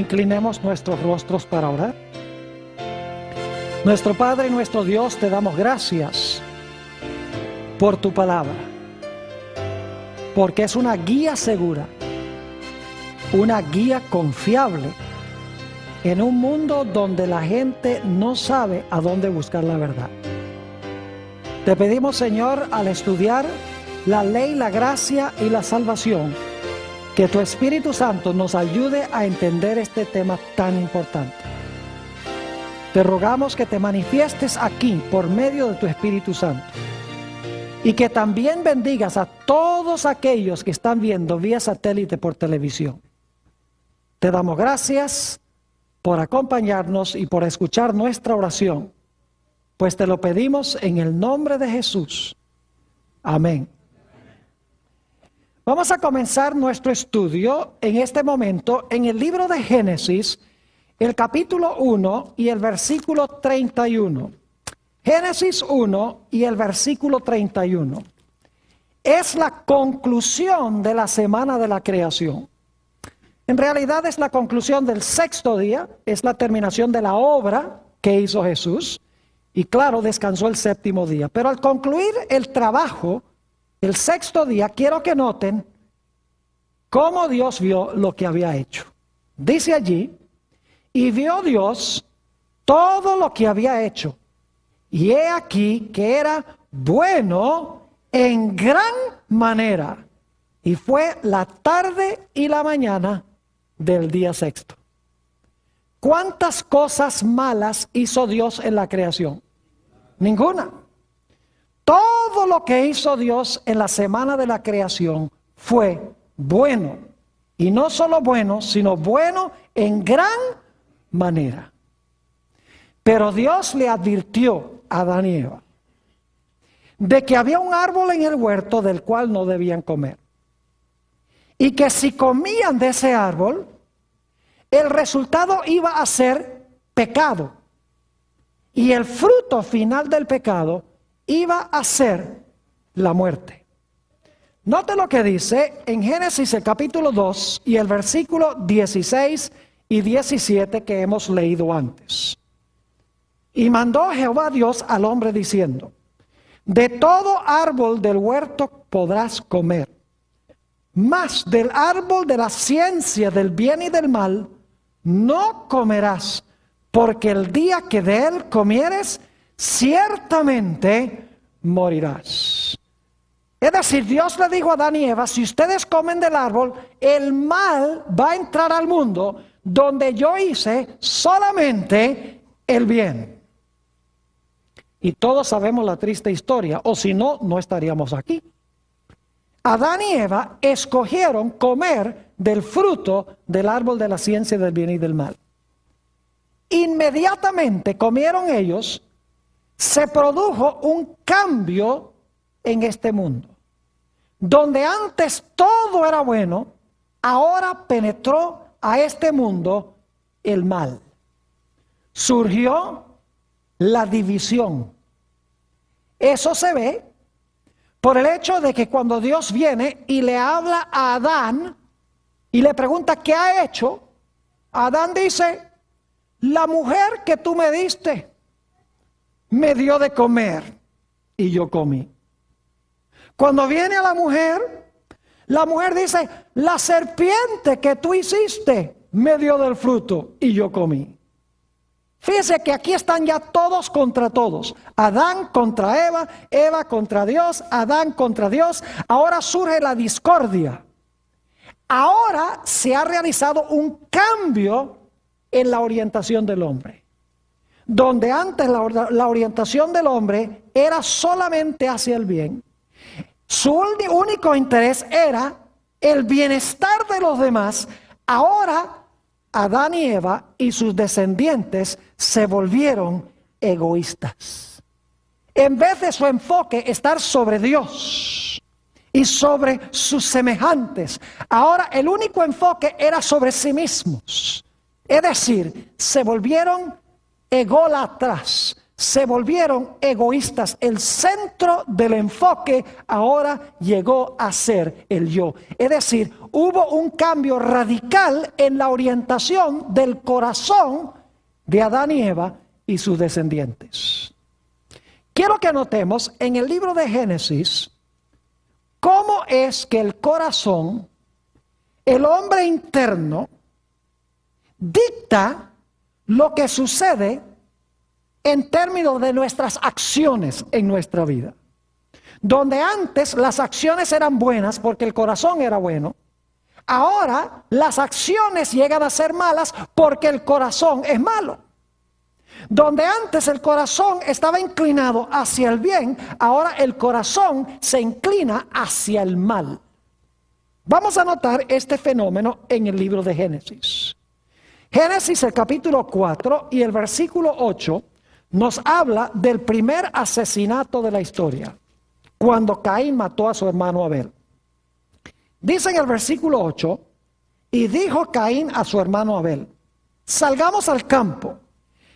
Inclinemos nuestros rostros para orar. Nuestro Padre y nuestro Dios, te damos gracias por tu palabra, porque es una guía segura, una guía confiable en un mundo donde la gente no sabe a dónde buscar la verdad. Te pedimos, Señor, al estudiar la ley, la gracia y la salvación, que tu Espíritu Santo nos ayude a entender este tema tan importante. Te rogamos que te manifiestes aquí por medio de tu Espíritu Santo y que también bendigas a todos aquellos que están viendo vía satélite por televisión. Te damos gracias por acompañarnos y por escuchar nuestra oración, pues te lo pedimos en el nombre de Jesús. Amén. Vamos a comenzar nuestro estudio en este momento en el libro de Génesis, el capítulo 1 y el versículo 31. Génesis 1 y el versículo 31. Es la conclusión de la semana de la creación. En realidad es la conclusión del sexto día, es la terminación de la obra que hizo Jesús. Y claro, descansó el séptimo día. Pero al concluir el trabajo, el sexto día, quiero que noten cómo Dios vio lo que había hecho. Dice allí, y vio Dios todo lo que había hecho, y he aquí que era bueno en gran manera. Y fue la tarde y la mañana del día sexto. ¿Cuántas cosas malas hizo Dios en la creación? Ninguna. Todo lo que hizo Dios en la semana de la creación fue bueno. Y no solo bueno, sino bueno en gran manera. Pero Dios le advirtió a Adán y Eva de que había un árbol en el huerto del cual no debían comer. Y que si comían de ese árbol, el resultado iba a ser pecado. Y el fruto final del pecado iba a ser la muerte. Note lo que dice en Génesis el capítulo 2 y el versículo 16 y 17 que hemos leído antes. Y mandó Jehová Dios al hombre diciendo, de todo árbol del huerto podrás comer, mas del árbol de la ciencia del bien y del mal no comerás, porque el día que de él comieres, ciertamente morirás. Es decir, Dios le dijo a Adán y Eva, si ustedes comen del árbol, el mal va a entrar al mundo donde yo hice solamente el bien. Y todos sabemos la triste historia, o si no, no estaríamos aquí. Adán y Eva escogieron comer del fruto del árbol de la ciencia del bien y del mal. Inmediatamente comieron ellos, se produjo un cambio en este mundo. Donde antes todo era bueno, ahora penetró a este mundo el mal. Surgió la división. Eso se ve por el hecho de que cuando Dios viene y le habla a Adán y le pregunta qué ha hecho, Adán dice, la mujer que tú me diste me dio de comer y yo comí. Cuando viene a la mujer dice, la serpiente que tú hiciste me dio del fruto y yo comí. Fíjese que aquí están ya todos contra todos. Adán contra Eva, Eva contra Dios, Adán contra Dios. Ahora surge la discordia. Ahora se ha realizado un cambio en la orientación del hombre. Donde antes la orientación del hombre era solamente hacia el bien. Su único interés era el bienestar de los demás. Ahora Adán y Eva y sus descendientes se volvieron egoístas. En vez de su enfoque estar sobre Dios y sobre sus semejantes, ahora el único enfoque era sobre sí mismos. Es decir, se volvieron ególatras, se volvieron egoístas. El centro del enfoque ahora llegó a ser el yo. Es decir, hubo un cambio radical en la orientación del corazón de Adán y Eva y sus descendientes. Quiero que notemos en el libro de Génesis cómo es que el corazón, el hombre interno, dicta lo que sucede en términos de nuestras acciones en nuestra vida. Donde antes las acciones eran buenas porque el corazón era bueno, ahora las acciones llegan a ser malas porque el corazón es malo. Donde antes el corazón estaba inclinado hacia el bien, ahora el corazón se inclina hacia el mal. Vamos a notar este fenómeno en el libro de Génesis. Génesis, el capítulo 4 y el versículo 8 nos habla del primer asesinato de la historia, cuando Caín mató a su hermano Abel. Dice en el versículo 8, y dijo Caín a su hermano Abel, salgamos al campo.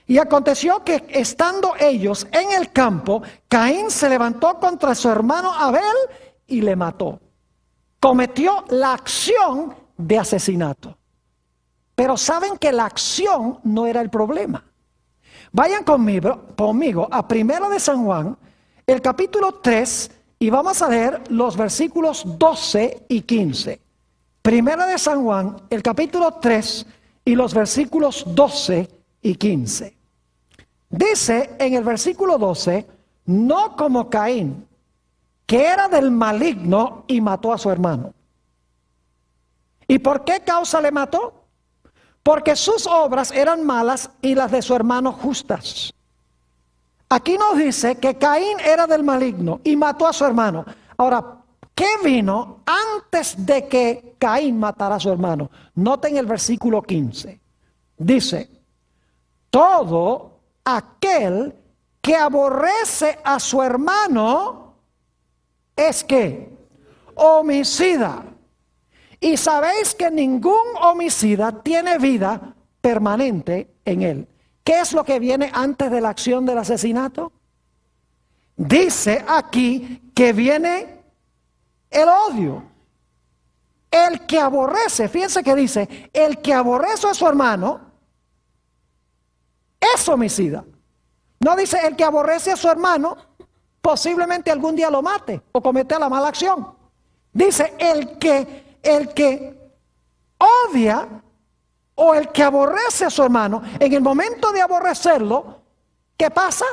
Y aconteció que estando ellos en el campo, Caín se levantó contra su hermano Abel y le mató. Cometió la acción de asesinato. Pero saben que la acción no era el problema. Vayan conmigo a Primera de San Juan, el capítulo 3, y vamos a leer los versículos 12 y 15. Primera de San Juan, el capítulo 3 y los versículos 12 y 15. Dice en el versículo 12, no como Caín, que era del maligno y mató a su hermano. ¿Y por qué causa le mató? Porque sus obras eran malas y las de su hermano justas. Aquí nos dice que Caín era del maligno y mató a su hermano. Ahora, ¿qué vino antes de que Caín matara a su hermano? Noten el versículo 15. Dice, todo aquel que aborrece a su hermano es que homicida. Y sabéis que ningún homicida tiene vida permanente en él. ¿Qué es lo que viene antes de la acción del asesinato? Dice aquí que viene el odio. El que aborrece, fíjense que dice, el que aborrece a su hermano es homicida. No dice el que aborrece a su hermano, posiblemente algún día lo mate o cometa la mala acción. Dice el que odia o el que aborrece a su hermano, en el momento de aborrecerlo, ¿qué pasa?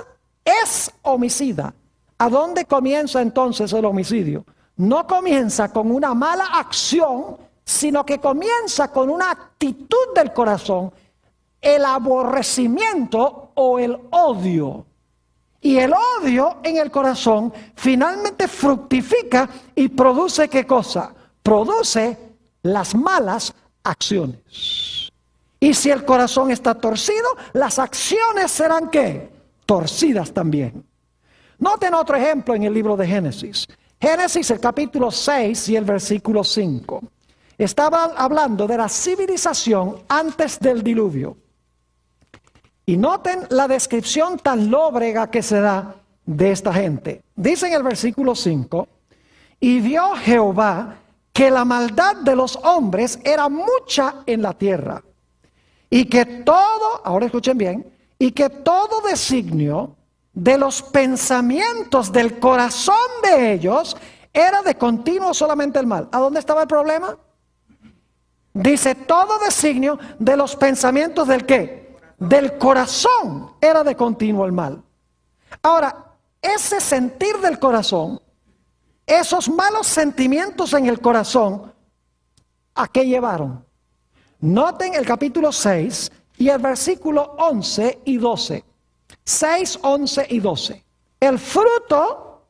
Es homicida. ¿A dónde comienza entonces el homicidio? No comienza con una mala acción, sino que comienza con una actitud del corazón, el aborrecimiento o el odio. Y el odio en el corazón finalmente fructifica y produce ¿qué cosa? Produce las malas acciones. Y si el corazón está torcido, las acciones serán ¿qué? Torcidas también. Noten otro ejemplo en el libro de Génesis. Génesis, el capítulo 6 y el versículo 5. Estaba hablando de la civilización antes del diluvio. Y noten la descripción tan lóbrega que se da de esta gente. Dice en el versículo 5, y vio Jehová que la maldad de los hombres era mucha en la tierra, y que todo, ahora escuchen bien, y que todo designio de los pensamientos del corazón de ellos era de continuo solamente el mal. ¿A dónde estaba el problema? Dice, todo designio de los pensamientos del ¿qué? Del corazón era de continuo el mal. Ahora, ese sentir del corazón, esos malos sentimientos en el corazón, ¿a qué llevaron? Noten el capítulo 6 y el versículo 11 y 12. 6, 11 y 12. El fruto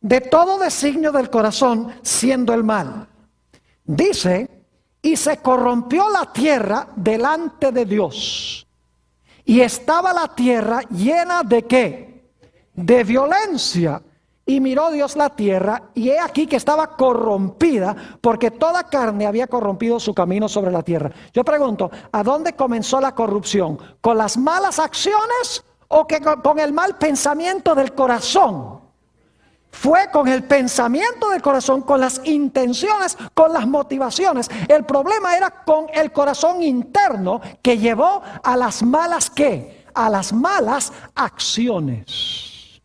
de todo designio del corazón siendo el mal. Dice, y se corrompió la tierra delante de Dios. Y estaba la tierra llena de ¿qué? De violencia. Y miró Dios la tierra, y he aquí que estaba corrompida, porque toda carne había corrompido su camino sobre la tierra. Yo pregunto, ¿a dónde comenzó la corrupción? ¿Con las malas acciones o que con el mal pensamiento del corazón. Fue con el pensamiento del corazón, con las intenciones, con las motivaciones. El problema era con el corazón interno que llevó a las malas ¿qué? A las malas acciones.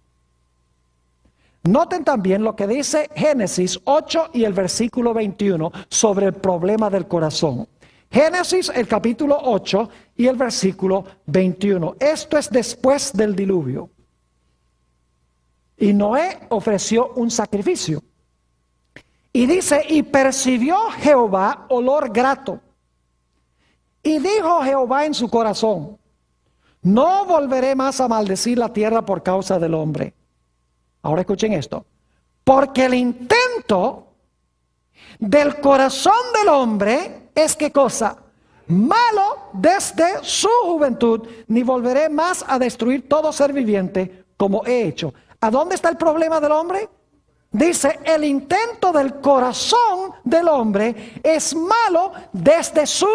Noten también lo que dice Génesis 8 y el versículo 21 sobre el problema del corazón. Génesis, el capítulo 8 y el versículo 21. Esto es después del diluvio. Y Noé ofreció un sacrificio. Y dice, y percibió Jehová olor grato. Y dijo Jehová en su corazón, no volveré más a maldecir la tierra por causa del hombre. Ahora escuchen esto. Porque el intento del corazón del hombre es ¿qué cosa? Malo desde su juventud, ni volveré más a destruir todo ser viviente como he hecho. ¿A dónde está el problema del hombre? Dice, el intento del corazón del hombre es malo desde su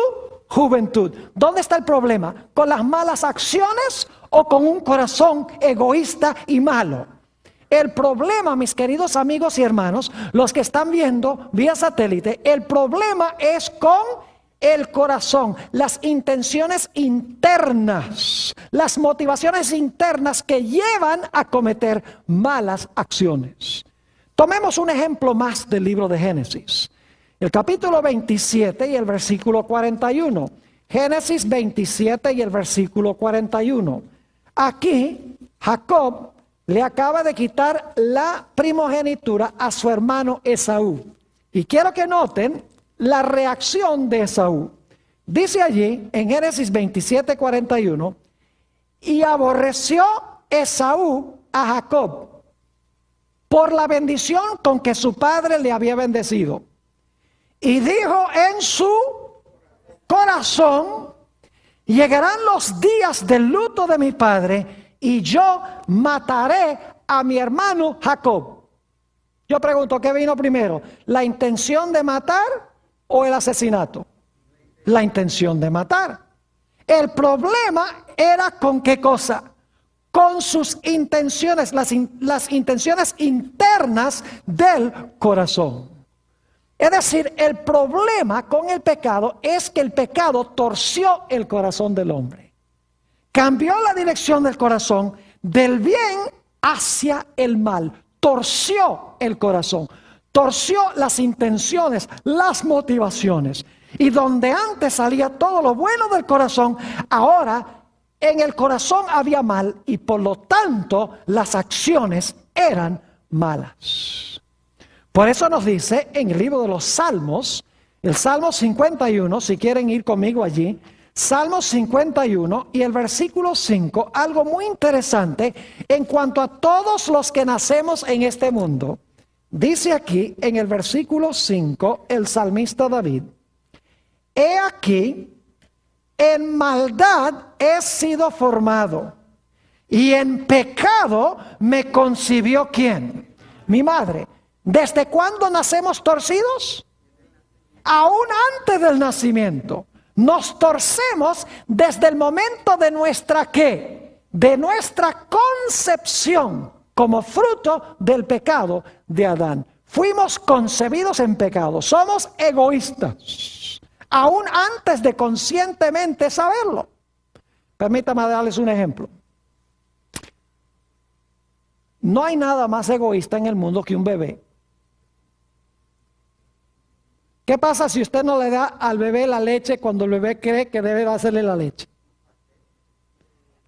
juventud. ¿Dónde está el problema? ¿Con las malas acciones o con un corazón egoísta y malo? El problema, mis queridos amigos y hermanos, los que están viendo vía satélite, el problema es con el corazón, las intenciones internas, las motivaciones internas que llevan a cometer malas acciones. Tomemos un ejemplo más del libro de Génesis. El capítulo 27 y el versículo 41. Génesis 27 y el versículo 41. Aquí Jacob le acaba de quitar la primogenitura a su hermano Esaú. Y quiero que noten la reacción de Esaú. Dice allí en Génesis 27, 41, y aborreció Esaú a Jacob por la bendición con que su padre le había bendecido. Y dijo en su corazón, llegarán los días del luto de mi padre y yo mataré a mi hermano Jacob. Yo pregunto, ¿qué vino primero? ¿La intención de matar o el asesinato? La intención de matar. El problema era con qué cosa, con sus intenciones, las intenciones internas del corazón. Es decir, el problema con el pecado es que el pecado torció el corazón del hombre. Cambió la dirección del corazón del bien hacia el mal. Torció el corazón. Torció las intenciones, las motivaciones. Y donde antes salía todo lo bueno del corazón, ahora en el corazón había mal y por lo tanto las acciones eran malas. Por eso nos dice en el libro de los Salmos, el Salmo 51, si quieren ir conmigo allí, Salmo 51 y el versículo 5, algo muy interesante en cuanto a todos los que nacemos en este mundo. Dice aquí en el versículo 5 el salmista David, he aquí, en maldad he sido formado, y en pecado me concibió ¿quién? Mi madre. ¿Desde cuándo nacemos torcidos? Aún antes del nacimiento. Nos torcemos desde el momento de nuestra ¿qué? De nuestra concepción como fruto del pecado de Adán. Fuimos concebidos en pecado. Somos egoístas. Aún antes de conscientemente saberlo. Permítame darles un ejemplo. No hay nada más egoísta en el mundo que un bebé. ¿Qué pasa si usted no le da al bebé la leche cuando el bebé cree que debe hacerle la leche?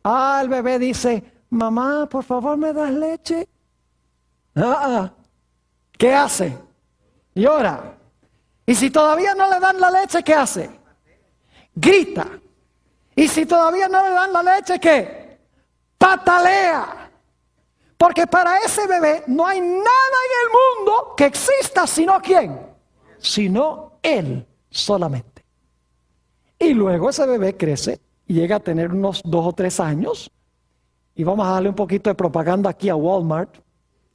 El bebé dice, mamá, por favor, ¿me das leche? ¿Qué hace? Llora. Y si todavía no le dan la leche, ¿qué hace? Grita. Y si todavía no le dan la leche, ¿qué? Patalea. Porque para ese bebé no hay nada en el mundo que exista sino ¿quién? Sino él solamente. Y luego ese bebé crece y llega a tener unos 2 o 3 años. Y vamos a darle un poquito de propaganda aquí a Walmart.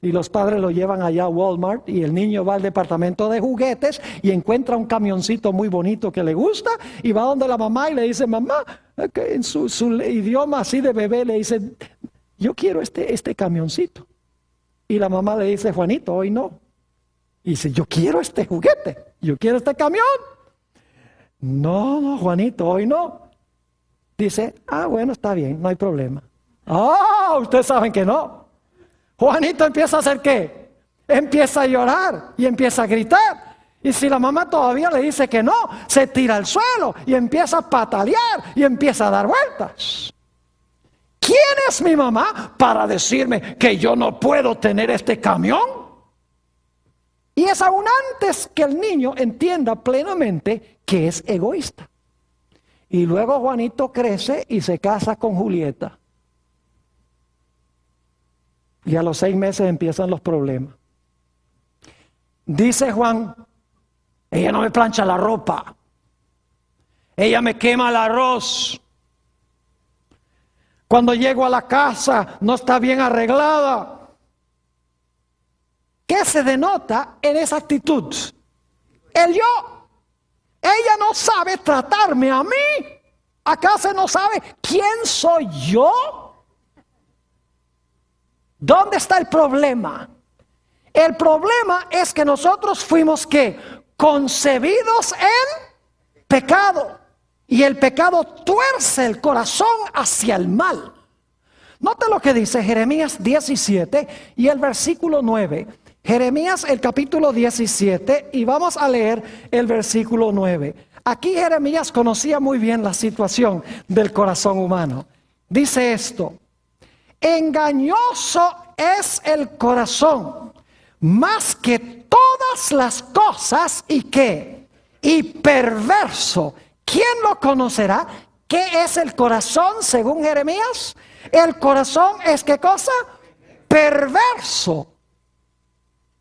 Y los padres lo llevan allá a Walmart y el niño va al departamento de juguetes y encuentra un camioncito muy bonito que le gusta y va donde la mamá y le dice, mamá, que en su idioma así de bebé le dice, yo quiero este camioncito. Y la mamá le dice, Juanito, hoy no. Y dice, yo quiero este juguete, yo quiero este camión. No, Juanito, hoy no. Dice, bueno, está bien, no hay problema. Ustedes saben que no. Juanito empieza a hacer ¿qué? Empieza a llorar y empieza a gritar. Y si la mamá todavía le dice que no, se tira al suelo y empieza a patalear y empieza a dar vueltas. ¿Quién es mi mamá para decirme que yo no puedo tener este camión? Y es aún antes que el niño entienda plenamente que es egoísta. Y luego Juanito crece y se casa con Julieta. Y a los 6 meses empiezan los problemas. Dice Juan, ella no me plancha la ropa. Ella me quema el arroz. Cuando llego a la casa no está bien arreglada. ¿Qué se denota en esa actitud? El yo. Ella no sabe tratarme a mí. ¿Acaso no sabe quién soy yo? ¿Dónde está el problema? El problema es que nosotros fuimos ¿qué? Concebidos en pecado. Y el pecado tuerce el corazón hacia el mal. Nota lo que dice Jeremías 17 y el versículo 9. Jeremías el capítulo 17 y vamos a leer el versículo 9. Aquí Jeremías conocía muy bien la situación del corazón humano. Dice esto: engañoso es el corazón, más que todas las cosas, ¿y qué? Y perverso. ¿Quién lo conocerá? ¿Qué es el corazón según Jeremías? El corazón es ¿qué cosa? Perverso.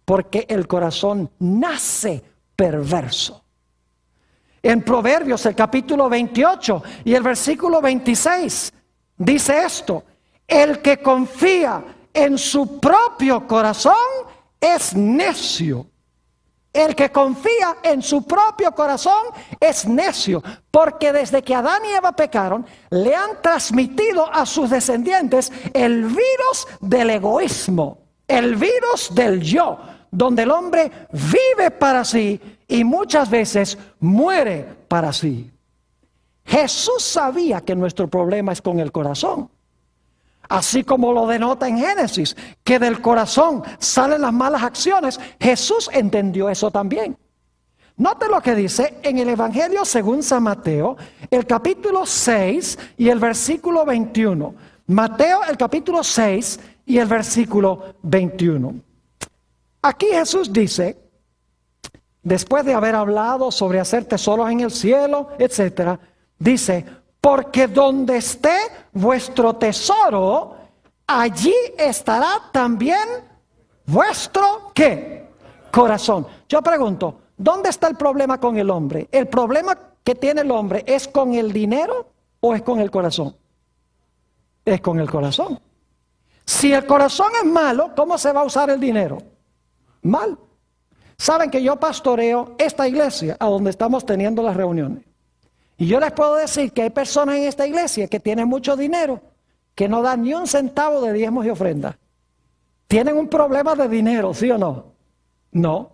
Porque el corazón nace perverso. En Proverbios el capítulo 28 y el versículo 26 dice esto: el que confía en su propio corazón es necio. El que confía en su propio corazón es necio, porque desde que Adán y Eva pecaron, le han transmitido a sus descendientes el virus del egoísmo, el virus del yo, donde el hombre vive para sí y muchas veces muere para sí. Jesús sabía que nuestro problema es con el corazón. Así como lo denota en Génesis, que del corazón salen las malas acciones, Jesús entendió eso también. Note lo que dice en el Evangelio según San Mateo, el capítulo 6 y el versículo 21. Mateo, el capítulo 6 y el versículo 21. Aquí Jesús dice, después de haber hablado sobre hacer tesoros en el cielo, etc., dice: porque donde esté vuestro tesoro, allí estará también vuestro ¿qué? Corazón. Yo pregunto, ¿dónde está el problema con el hombre? ¿El problema que tiene el hombre es con el dinero o es con el corazón? Es con el corazón. Si el corazón es malo, ¿cómo se va a usar el dinero? Mal. Saben que yo pastoreo esta iglesia a donde estamos teniendo las reuniones. Y yo les puedo decir que hay personas en esta iglesia que tienen mucho dinero, que no dan ni un centavo de diezmos y ofrendas. ¿Tienen un problema de dinero, sí o no? No.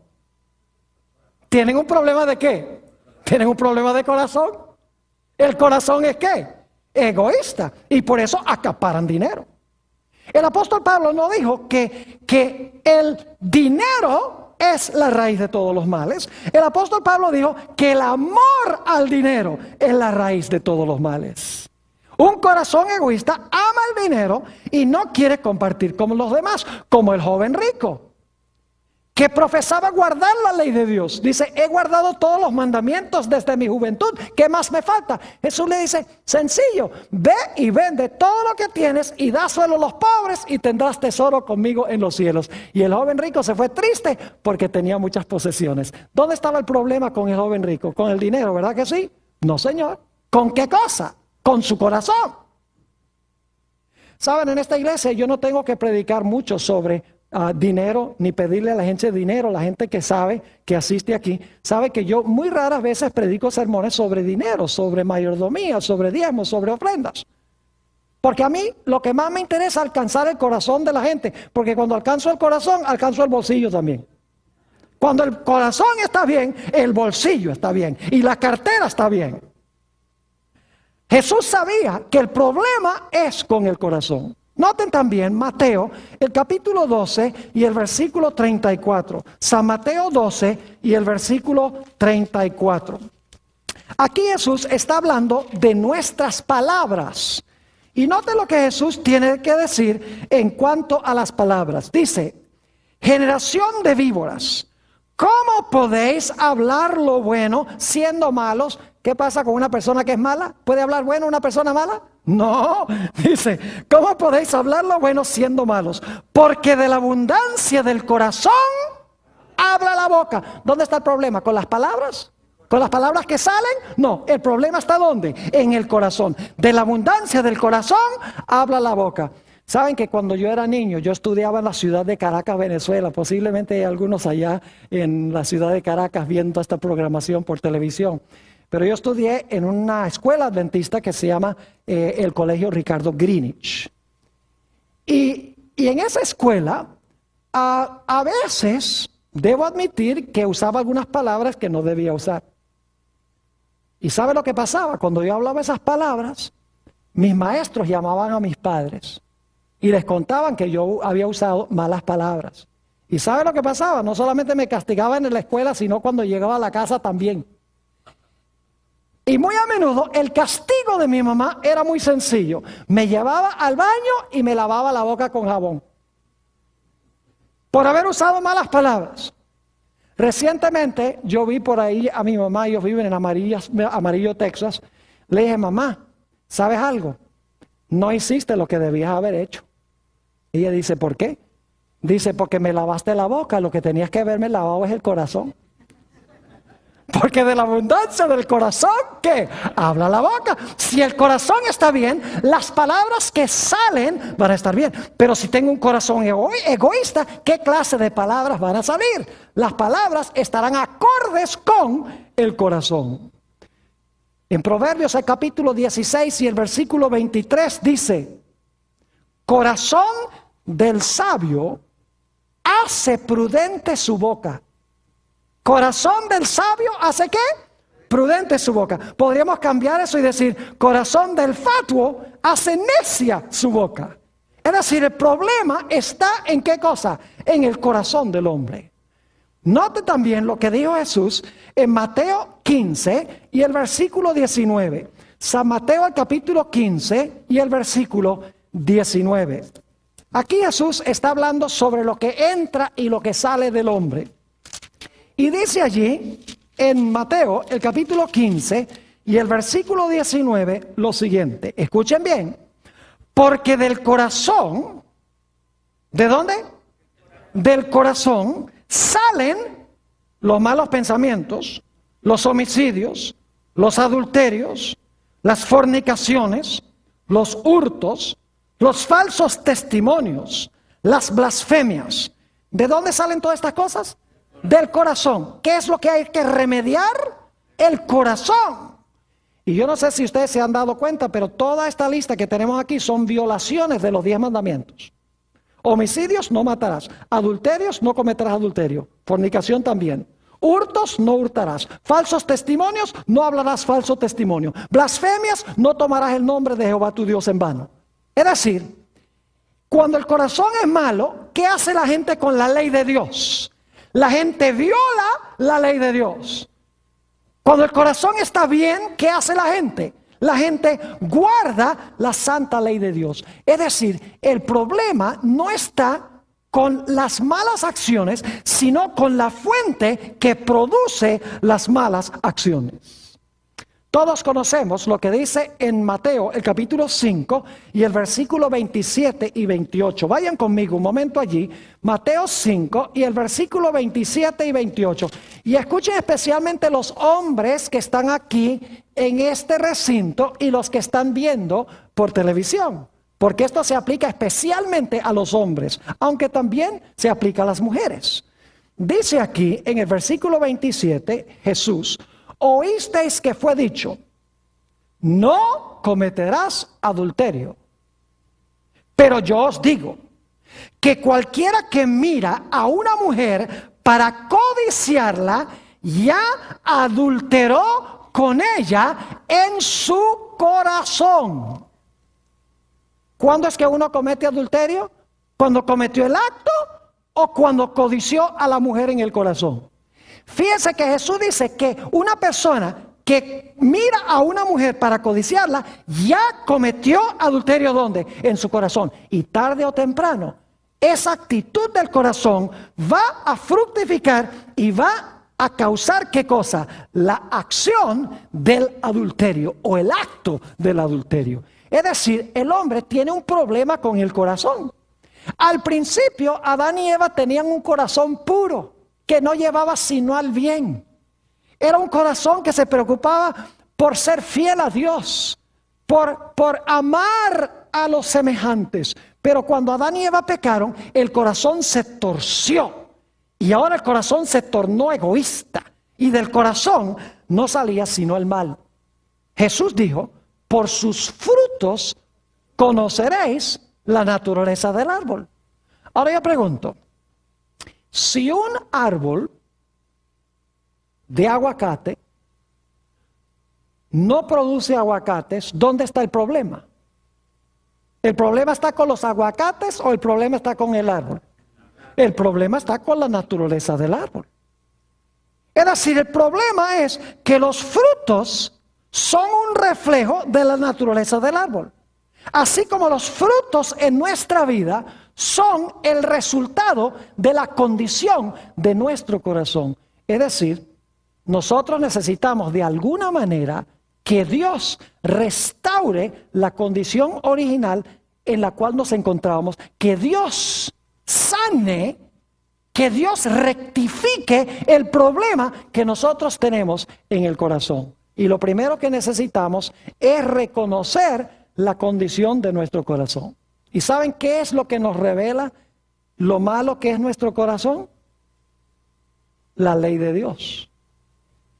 ¿Tienen un problema de qué? ¿Tienen un problema de corazón? ¿El corazón es qué? Egoísta. Y por eso acaparan dinero. El apóstol Pablo no dijo que el dinero es la raíz de todos los males. El apóstol Pablo dijo que el amor al dinero es la raíz de todos los males. Un corazón egoísta ama el dinero y no quiere compartir con los demás, como el joven rico, que profesaba guardar la ley de Dios. Dice, he guardado todos los mandamientos desde mi juventud, ¿qué más me falta? Jesús le dice, sencillo, ve y vende todo lo que tienes y dáselo a los pobres y tendrás tesoro conmigo en los cielos. Y el joven rico se fue triste porque tenía muchas posesiones. ¿Dónde estaba el problema con el joven rico? Con el dinero, ¿verdad que sí? No, señor. ¿Con qué cosa? Con su corazón. Saben, en esta iglesia yo no tengo que predicar mucho sobre dinero, ni pedirle a la gente dinero. La gente que sabe, que asiste aquí, sabe que yo muy raras veces predico sermones sobre dinero, sobre mayordomía, sobre diezmos, sobre ofrendas. Porque a mí lo que más me interesa es alcanzar el corazón de la gente, porque cuando alcanzo el corazón, alcanzo el bolsillo también. Cuando el corazón está bien, el bolsillo está bien y la cartera está bien. Jesús sabía que el problema es con el corazón. Noten también Mateo, el capítulo 12 y el versículo 34. San Mateo 12 y el versículo 34. Aquí Jesús está hablando de nuestras palabras. Y noten lo que Jesús tiene que decir en cuanto a las palabras. Dice, generación de víboras, ¿cómo podéis hablar lo bueno siendo malos? ¿Qué pasa con una persona que es mala? ¿Puede hablar bueno una persona mala? No, dice, ¿cómo podéis hablar lo bueno siendo malos? Porque de la abundancia del corazón habla la boca. ¿Dónde está el problema? ¿Con las palabras? ¿Con las palabras que salen? No, el problema está ¿dónde? En el corazón. De la abundancia del corazón habla la boca. Saben que cuando yo era niño, yo estudiaba en la ciudad de Caracas, Venezuela. Posiblemente hay algunos allá en la ciudad de Caracas viendo esta programación por televisión. Pero yo estudié en una escuela adventista que se llama el Colegio Ricardo Greenwich. Y en esa escuela, a veces, debo admitir que usaba algunas palabras que no debía usar. ¿Y sabe lo que pasaba? Cuando yo hablaba esas palabras, mis maestros llamaban a mis padres y les contaban que yo había usado malas palabras. ¿Y sabe lo que pasaba? No solamente me castigaban en la escuela, sino cuando llegaba a la casa también. Y muy a menudo el castigo de mi mamá era muy sencillo. Me llevaba al baño y me lavaba la boca con jabón. Por haber usado malas palabras. Recientemente yo vi por ahí a mi mamá, ellos viven en Amarillo, Texas. Le dije, mamá, ¿sabes algo? No hiciste lo que debías haber hecho. Y ella dice, ¿por qué? Dice, porque me lavaste la boca, lo que tenías que haberme lavado es el corazón. Porque de la abundancia del corazón, ¿qué? Habla la boca. Si el corazón está bien, las palabras que salen van a estar bien. Pero si tengo un corazón egoísta, ¿qué clase de palabras van a salir? Las palabras estarán acordes con el corazón. En Proverbios, el capítulo 16 y el versículo 23 dice, corazón del sabio hace prudente su boca. Corazón del sabio hace ¿qué? Prudente su boca. Podríamos cambiar eso y decir, corazón del fatuo hace necia su boca. Es decir, el problema está en ¿qué cosa? En el corazón del hombre. Note también lo que dijo Jesús en Mateo 15 y el versículo 19. San Mateo el capítulo 15 y el versículo 19. Aquí Jesús está hablando sobre lo que entra y lo que sale del hombre. Y dice allí, en Mateo, el capítulo 15 y el versículo 19, lo siguiente. Escuchen bien. Porque del corazón, ¿de dónde? Del corazón salen los malos pensamientos, los homicidios, los adulterios, las fornicaciones, los hurtos, los falsos testimonios, las blasfemias. ¿De dónde salen todas estas cosas? Del corazón. ¿Qué es lo que hay que remediar? El corazón. Y yo no sé si ustedes se han dado cuenta, pero toda esta lista que tenemos aquí son violaciones de los 10 mandamientos. Homicidios, no matarás. Adulterios, no cometerás adulterio. Fornicación también. Hurtos, no hurtarás. Falsos testimonios, no hablarás falso testimonio. Blasfemias, no tomarás el nombre de Jehová tu Dios en vano. Es decir, cuando el corazón es malo, ¿qué hace la gente con la ley de Dios? La gente viola la ley de Dios. Cuando el corazón está bien, ¿qué hace la gente? La gente guarda la santa ley de Dios. Es decir, el problema no está con las malas acciones, sino con la fuente que produce las malas acciones. Todos conocemos lo que dice en Mateo, el capítulo 5 y el versículo 27 y 28. Vayan conmigo un momento allí, Mateo 5 y el versículo 27 y 28. Y escuchen especialmente los hombres que están aquí en este recinto y los que están viendo por televisión. Porque esto se aplica especialmente a los hombres, aunque también se aplica a las mujeres. Dice aquí en el versículo 27, Jesús: oísteis que fue dicho, no cometerás adulterio. Pero yo os digo que cualquiera que mira a una mujer para codiciarla, ya adulteró con ella en su corazón. ¿Cuándo es que uno comete adulterio? ¿Cuando cometió el acto o cuando codició a la mujer en el corazón? Fíjense que Jesús dice que una persona que mira a una mujer para codiciarla, ya cometió adulterio. ¿Dónde? En su corazón. Y tarde o temprano, esa actitud del corazón va a fructificar y va a causar, ¿qué cosa? La acción del adulterio o el acto del adulterio. Es decir, el hombre tiene un problema con el corazón. Al principio, Adán y Eva tenían un corazón puro, que no llevaba sino al bien. Era un corazón que se preocupaba por ser fiel a Dios, por amar a los semejantes. Pero cuando Adán y Eva pecaron, el corazón se torció. Y ahora el corazón se tornó egoísta. Y del corazón no salía sino el mal. Jesús dijo, por sus frutos conoceréis la naturaleza del árbol. Ahora yo pregunto, si un árbol de aguacate no produce aguacates, ¿dónde está el problema? ¿El problema está con los aguacates o el problema está con el árbol? El problema está con la naturaleza del árbol. Es decir, el problema es que los frutos son un reflejo de la naturaleza del árbol. Así como los frutos en nuestra vida son el resultado de la condición de nuestro corazón. Es decir, nosotros necesitamos de alguna manera que Dios restaure la condición original en la cual nos encontrábamos, que Dios sane, que Dios rectifique el problema que nosotros tenemos en el corazón. Y lo primero que necesitamos es reconocer la condición de nuestro corazón. ¿Y saben qué es lo que nos revela lo malo que es nuestro corazón? La ley de Dios.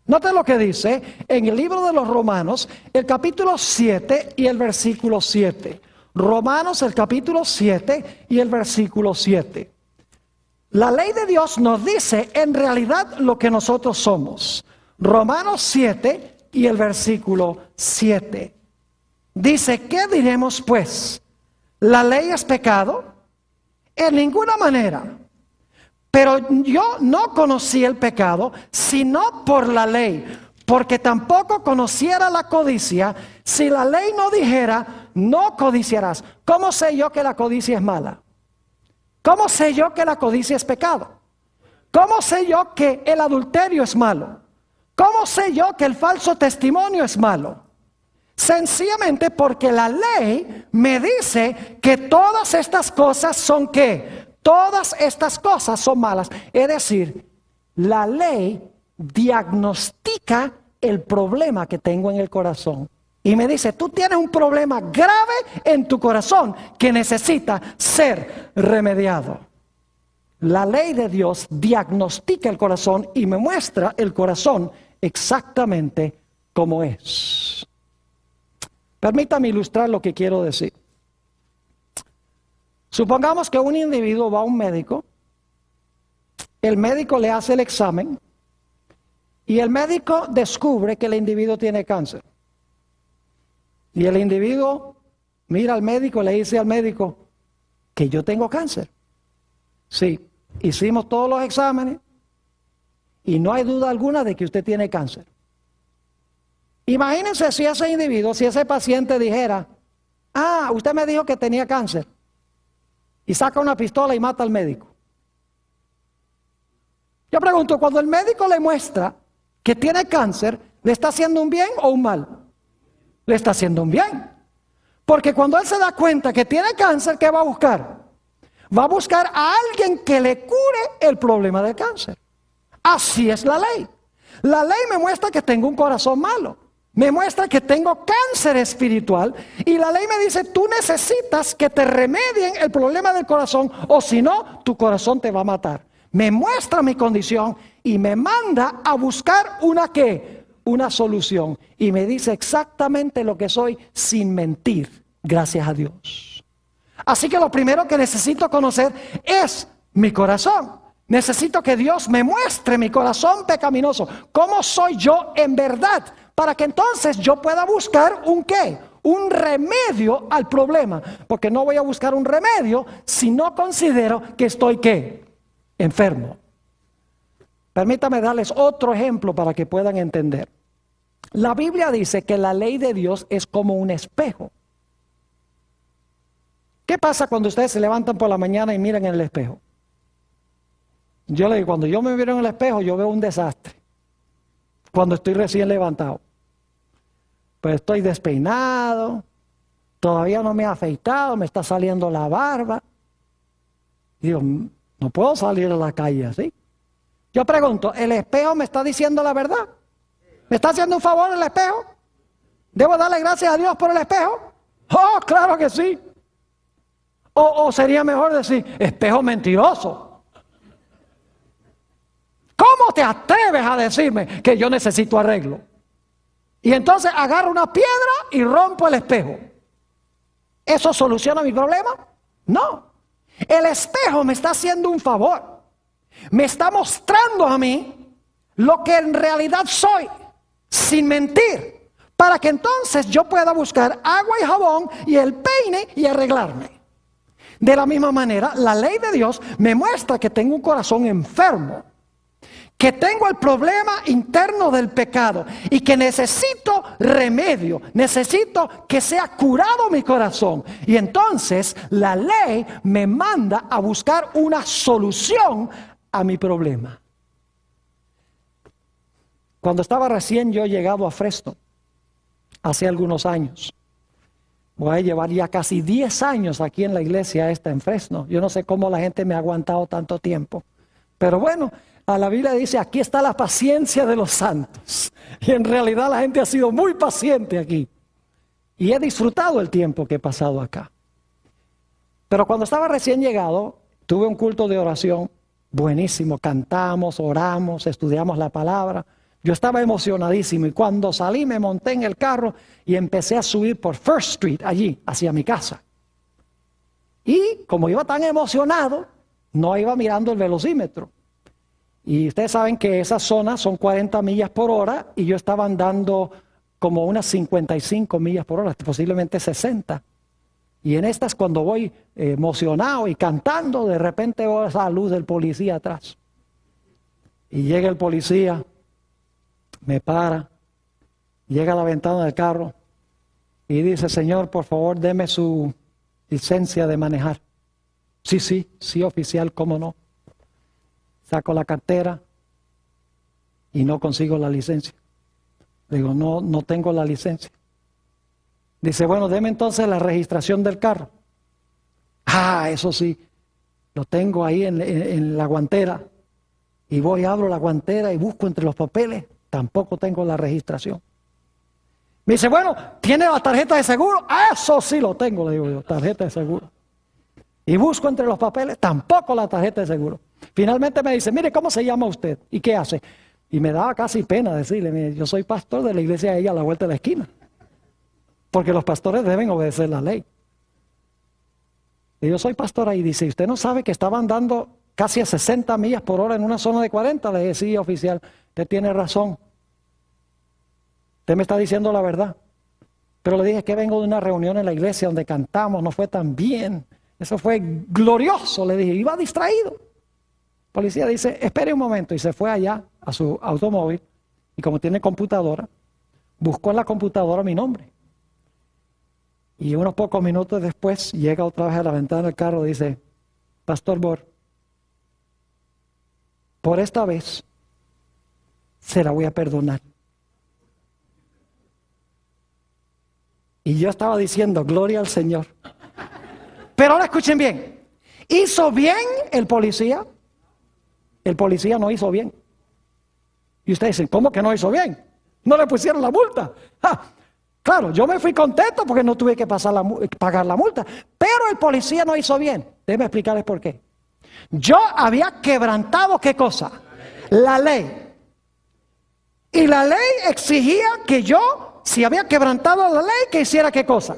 Noten lo que dice en el libro de los Romanos, el capítulo 7 y el versículo 7. Romanos, el capítulo 7 y el versículo 7. La ley de Dios nos dice en realidad lo que nosotros somos. Romanos 7 y el versículo 7. Dice, ¿qué diremos pues? ¿La ley es pecado? En ninguna manera. Pero yo no conocí el pecado, sino por la ley, porque tampoco conociera la codicia, si la ley no dijera, no codiciarás. ¿Cómo sé yo que la codicia es mala? ¿Cómo sé yo que la codicia es pecado? ¿Cómo sé yo que el adulterio es malo? ¿Cómo sé yo que el falso testimonio es malo? Sencillamente porque la ley me dice que todas estas cosas son ¿qué? Todas estas cosas son malas. Es decir, la ley diagnostica el problema que tengo en el corazón. Y me dice, tú tienes un problema grave en tu corazón que necesita ser remediado. La ley de Dios diagnostica el corazón y me muestra el corazón exactamente como es. Permítame ilustrar lo que quiero decir. Supongamos que un individuo va a un médico, el médico le hace el examen y el médico descubre que el individuo tiene cáncer. Y el individuo mira al médico y le dice al médico que yo tengo cáncer. Sí, hicimos todos los exámenes y no hay duda alguna de que usted tiene cáncer. Imagínense si ese individuo, si ese paciente dijera, usted me dijo que tenía cáncer. Y saca una pistola y mata al médico. Yo pregunto, cuando el médico le muestra que tiene cáncer, ¿le está haciendo un bien o un mal? Le está haciendo un bien. Porque cuando él se da cuenta que tiene cáncer, ¿qué va a buscar? Va a buscar a alguien que le cure el problema del cáncer. Así es la ley. La ley me muestra que tengo un corazón malo. Me muestra que tengo cáncer espiritual y la ley me dice, tú necesitas que te remedien el problema del corazón o si no, tu corazón te va a matar. Me muestra mi condición y me manda a buscar una ¿qué? Una solución. Y me dice exactamente lo que soy sin mentir, gracias a Dios. Así que lo primero que necesito conocer es mi corazón. Necesito que Dios me muestre mi corazón pecaminoso. ¿Cómo soy yo en verdad? Para que entonces yo pueda buscar un ¿qué? Un remedio al problema. Porque no voy a buscar un remedio si no considero que estoy ¿qué? Enfermo. Permítame darles otro ejemplo para que puedan entender. La Biblia dice que la ley de Dios es como un espejo. ¿Qué pasa cuando ustedes se levantan por la mañana y miran en el espejo? Yo le digo, cuando yo me miro en el espejo, yo veo un desastre. Cuando estoy recién levantado. Pues estoy despeinado, todavía no me he afeitado, me está saliendo la barba. Y digo, no puedo salir a la calle así. Yo pregunto, ¿el espejo me está diciendo la verdad? ¿Me está haciendo un favor el espejo? ¿Debo darle gracias a Dios por el espejo? ¡Oh, claro que sí! O sería mejor decir, espejo mentiroso. ¿Cómo te atreves a decirme que yo necesito arreglo? Y entonces agarro una piedra y rompo el espejo. ¿Eso soluciona mi problema? No. El espejo me está haciendo un favor. Me está mostrando a mí lo que en realidad soy, sin mentir, para que entonces yo pueda buscar agua y jabón y el peine y arreglarme. De la misma manera, la ley de Dios me muestra que tengo un corazón enfermo, que tengo el problema interno del pecado y que necesito remedio, necesito que sea curado mi corazón. Y entonces la ley me manda a buscar una solución a mi problema. Cuando estaba recién yo llegado a Fresno, hace algunos años, voy a llevar ya casi 10 años aquí en la iglesia esta en Fresno. Yo no sé cómo la gente me ha aguantado tanto tiempo. Pero bueno, a la Biblia dice, aquí está la paciencia de los santos. Y en realidad la gente ha sido muy paciente aquí. Y he disfrutado el tiempo que he pasado acá. Pero cuando estaba recién llegado, tuve un culto de oración buenísimo. Cantamos, oramos, estudiamos la palabra. Yo estaba emocionadísimo y cuando salí me monté en el carro y empecé a subir por First Street allí, hacia mi casa. Y como iba tan emocionado, no iba mirando el velocímetro. Y ustedes saben que esas zonas son 40 millas por hora y yo estaba andando como unas 55 millas por hora, posiblemente 60. Y en estas cuando voy emocionado y cantando, de repente veo esa luz del policía atrás. Y llega el policía, me para, llega a la ventana del carro y dice, señor, por favor, deme su licencia de manejar. Sí, oficial, cómo no. Saco la cartera y no consigo la licencia. Digo, no tengo la licencia. Dice, bueno, deme entonces la registración del carro. Ah, eso sí, lo tengo ahí en la guantera. Y voy, abro la guantera y busco entre los papeles. Tampoco tengo la registración. Me dice, bueno, ¿tiene la tarjeta de seguro? Ah, eso sí lo tengo, le digo yo, tarjeta de seguro. Y busco entre los papeles, tampoco la tarjeta de seguro. Finalmente me dice, mire, ¿cómo se llama usted? ¿Y qué hace? Y me daba casi pena decirle, mire, yo soy pastor de la iglesia de ella a la vuelta de la esquina. Porque los pastores deben obedecer la ley. Y yo soy pastor ahí. Dice, ¿usted no sabe que estaban dando casi a 60 millas por hora en una zona de 40? Le dije, sí, oficial, usted tiene razón. Usted me está diciendo la verdad. Pero le dije que vengo de una reunión en la iglesia donde cantamos, no fue tan bien. Eso fue glorioso, le dije, iba distraído. El policía dice, espere un momento, y se fue allá a su automóvil, y como tiene computadora, buscó en la computadora mi nombre. Y unos pocos minutos después, llega otra vez a la ventana del carro y dice, Pastor Bor, por esta vez, se la voy a perdonar. Y yo estaba diciendo, gloria al Señor. Pero ahora escuchen bien, ¿hizo bien el policía? El policía no hizo bien. Y ustedes dicen, ¿cómo que no hizo bien? No le pusieron la multa. Claro, yo me fui contento porque no tuve que pagar la multa. Pero el policía no hizo bien. Déjenme explicarles por qué. Yo había quebrantado, ¿qué cosa? La ley. Y la ley exigía que yo, si había quebrantado la ley, que hiciera ¿qué cosa?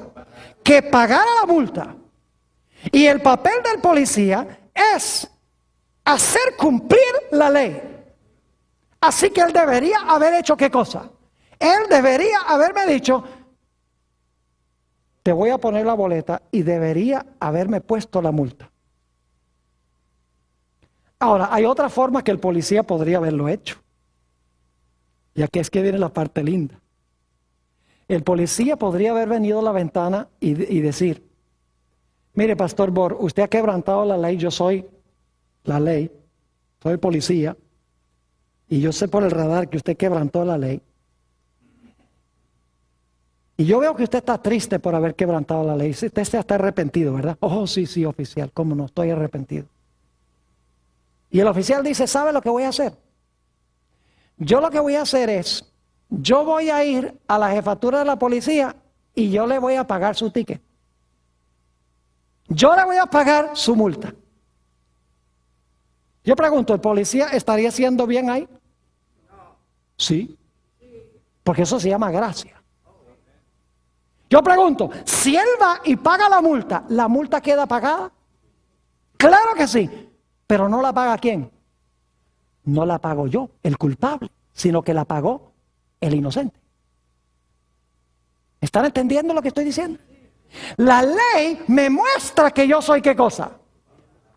Que pagara la multa. Y el papel del policía es hacer cumplir la ley. Así que él debería haber hecho ¿qué cosa? Él debería haberme dicho, te voy a poner la boleta, y debería haberme puesto la multa. Ahora, hay otra forma que el policía podría haberlo hecho. Y aquí es que viene la parte linda. El policía podría haber venido a la ventana y decir, mire, Pastor Bor, usted ha quebrantado la ley, yo soy la ley, soy el policía, y yo sé por el radar que usted quebrantó la ley. Y yo veo que usted está triste por haber quebrantado la ley. Usted está arrepentido, ¿verdad? Oh, sí, sí, oficial, cómo no, estoy arrepentido. Y el oficial dice, ¿sabe lo que voy a hacer? Yo lo que voy a hacer es, yo voy a ir a la jefatura de la policía y yo le voy a pagar su ticket. Yo le voy a pagar su multa. Yo pregunto, ¿el policía estaría haciendo bien ahí? Sí, porque eso se llama gracia. Yo pregunto, si él va y paga la multa queda pagada. Claro que sí, pero no la paga ¿quién? No la pago yo, el culpable, sino que la pagó el inocente. ¿Están entendiendo lo que estoy diciendo? La ley me muestra que yo soy ¿qué cosa?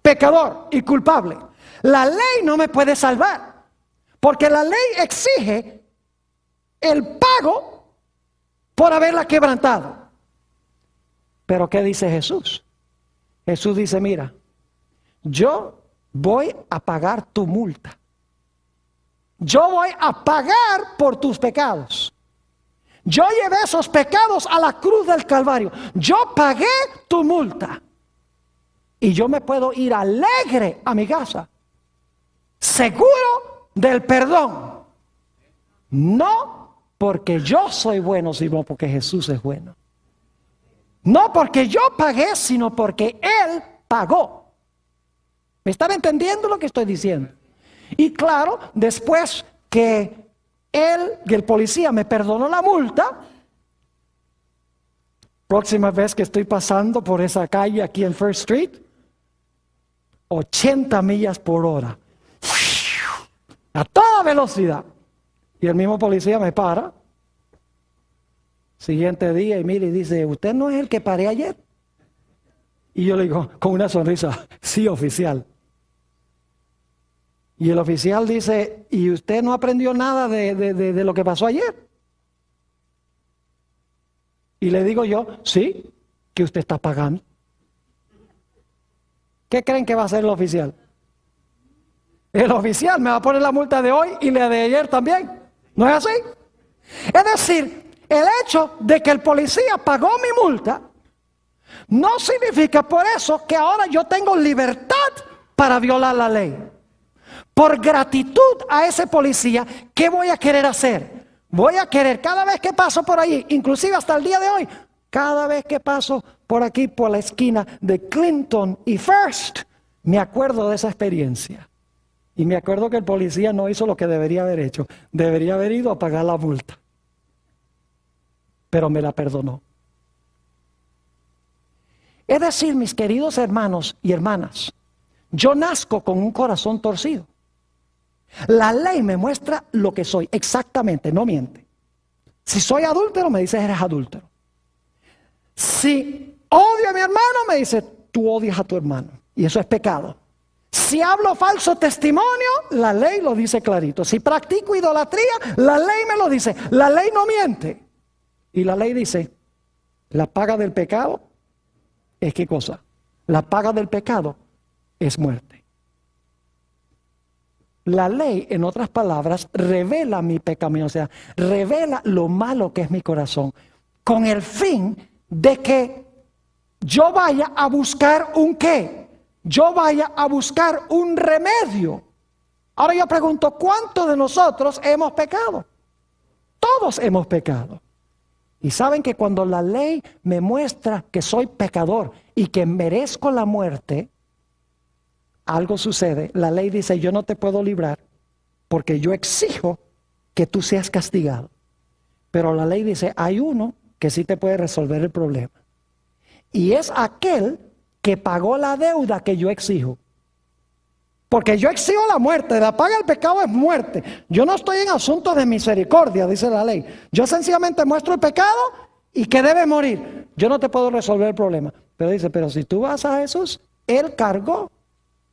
Pecador y culpable. La ley no me puede salvar, porque la ley exige el pago por haberla quebrantado. Pero ¿qué dice Jesús? Jesús dice, mira, yo voy a pagar tu multa. Yo voy a pagar por tus pecados. Yo llevé esos pecados a la cruz del Calvario. Yo pagué tu multa. Y yo me puedo ir alegre a mi casa, seguro del perdón. No porque yo soy bueno, sino porque Jesús es bueno. No porque yo pagué, sino porque Él pagó. ¿Me están entendiendo lo que estoy diciendo? Y claro, después que el policía me perdonó la multa, próxima vez que estoy pasando por esa calle aquí en First Street, 80 millas por hora, a toda velocidad. Y el mismo policía me para, siguiente día, y mira y dice, ¿usted no es el que paré ayer? Y yo le digo con una sonrisa, sí, oficial. Y el oficial dice, ¿y usted no aprendió nada de lo que pasó ayer? Y le digo yo, sí, que usted está pagando. ¿Qué creen que va a hacer el oficial? El oficial me va a poner la multa de hoy y la de ayer también. ¿No es así? Es decir, el hecho de que el policía pagó mi multa no significa por eso que ahora yo tengo libertad para violar la ley. Por gratitud a ese policía, ¿qué voy a querer hacer? Voy a querer cada vez que paso por allí, inclusive hasta el día de hoy, cada vez que paso por aquí, por la esquina de Clinton y First, me acuerdo de esa experiencia. Y me acuerdo que el policía no hizo lo que debería haber hecho. Debería haber ido a pagar la multa. Pero me la perdonó. Es decir, mis queridos hermanos y hermanas, yo nazco con un corazón torcido. La ley me muestra lo que soy, exactamente, no miente. Si soy adúltero, me dice eres adúltero. Si odio a mi hermano, me dice tú odias a tu hermano. Y eso es pecado. Si hablo falso testimonio, la ley lo dice clarito. Si practico idolatría, la ley me lo dice. La ley no miente. Y la ley dice, la paga del pecado es ¿qué cosa? La paga del pecado es muerte. La ley, en otras palabras, revela mi pecaminosidad, revela lo malo que es mi corazón, con el fin de que yo vaya a buscar un qué, yo vaya a buscar un remedio. Ahora yo pregunto, ¿cuántos de nosotros hemos pecado? Todos hemos pecado. Y saben que cuando la ley me muestra que soy pecador y que merezco la muerte, algo sucede. La ley dice, yo no te puedo librar porque yo exijo que tú seas castigado. Pero la ley dice, hay uno que sí te puede resolver el problema. Y es aquel que pagó la deuda que yo exijo. Porque yo exijo la muerte, la paga del pecado es muerte. Yo no estoy en asuntos de misericordia, dice la ley. Yo sencillamente muestro el pecado y que debe morir. Yo no te puedo resolver el problema. Pero dice, pero si tú vas a Jesús, Él cargó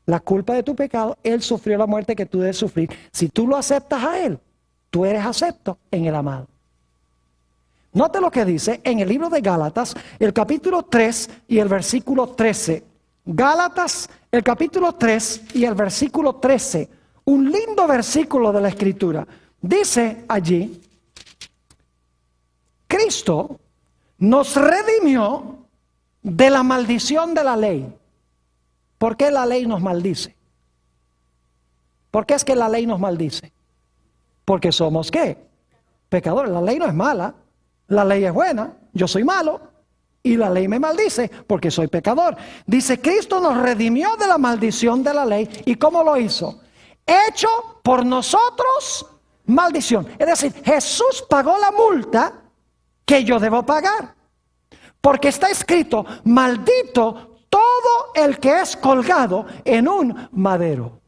la culpa de tu pecado, Él sufrió la muerte que tú debes sufrir. Si tú lo aceptas a Él, tú eres acepto en el amado. Note lo que dice en el libro de Gálatas, el capítulo 3 y el versículo 13. Gálatas, el capítulo 3 y el versículo 13. Un lindo versículo de la Escritura. Dice allí, Cristo nos redimió de la maldición de la ley. ¿Por qué la ley nos maldice? ¿Por qué es que la ley nos maldice? Porque somos ¿qué? Pecadores. La ley no es mala. La ley es buena, yo soy malo y la ley me maldice porque soy pecador. Dice, Cristo nos redimió de la maldición de la ley. ¿Y cómo lo hizo? Hecho por nosotros maldición. Es decir, Jesús pagó la multa que yo debo pagar. Porque está escrito, maldito todo el que es colgado en un madero.